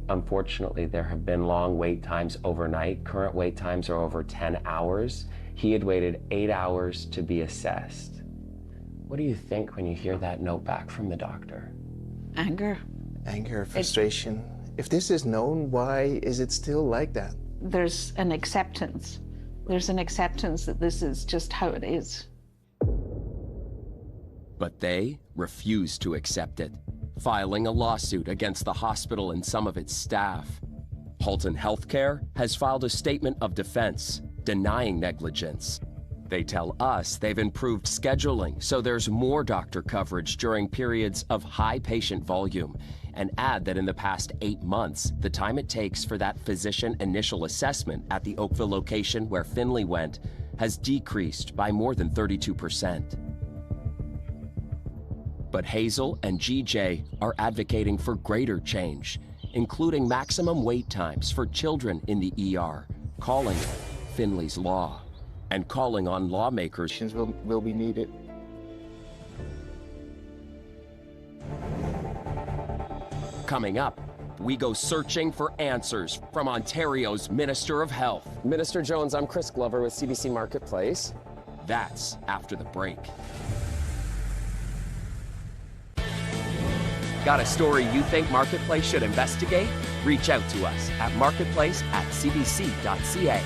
Unfortunately, there have been long wait times overnight. Current wait times are over 10 hours. He had waited 8 hours to be assessed. What do you think when you hear that note back from the doctor? Anger. Anger, frustration. If this is known, why is it still like that? There's an acceptance. There's an acceptance that this is just how it is. But they refuse to accept it, filing a lawsuit against the hospital and some of its staff. Halton Healthcare has filed a statement of defense, denying negligence. They tell us they've improved scheduling so there's more doctor coverage during periods of high patient volume, and add that in the past 8 months, the time it takes for that physician initial assessment at the Oakville location where Finley went has decreased by more than 32%. But Hazel and GJ are advocating for greater change, including maximum wait times for children in the ER, calling it Finley's Law, and calling on lawmakers will be needed. Coming up, we go searching for answers from Ontario's Minister of Health. Minister Jones, I'm Chris Glover with CBC Marketplace. That's after the break. Got a story you think Marketplace should investigate? Reach out to us at marketplace@cbc.ca.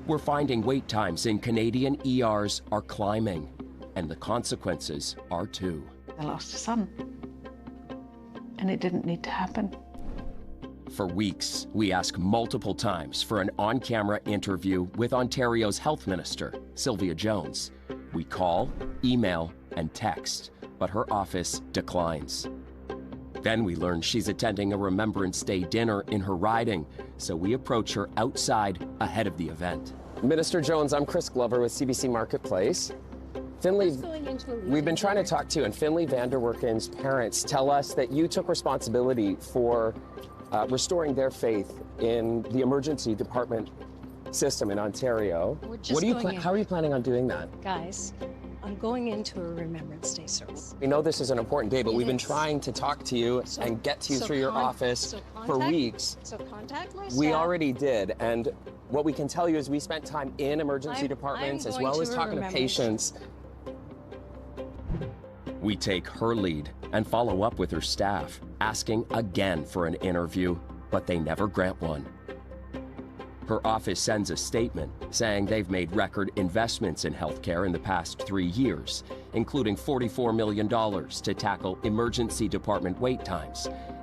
We're finding wait times in Canadian ERs are climbing, and the consequences are too. I lost a son, and it didn't need to happen. For weeks, we ask multiple times for an on-camera interview with Ontario's health minister, Sylvia Jones. We call, email, and text, but her office declines. Then we learn she's attending a Remembrance Day dinner in her riding, so we approach her outside ahead of the event. Minister Jones, I'm Chris Glover with CBC Marketplace. Finley, we've been trying to talk to you, and Finley Vanderwerken's parents tell us that you took responsibility for restoring their faith in the emergency department system in Ontario. How are you planning on doing that? Guys, I'm going into a Remembrance Day service. We know this is an important day, but we've been trying to talk to you and get to you through your office for weeks. So contact my staff. We already did, and what we can tell you is we spent time in emergency departments as well as talking to patients. We take her lead and follow up with her staff, asking again for an interview, but they never grant one. Her office sends a statement saying they've made record investments in healthcare in the past 3 years, including $44 million to tackle emergency department wait times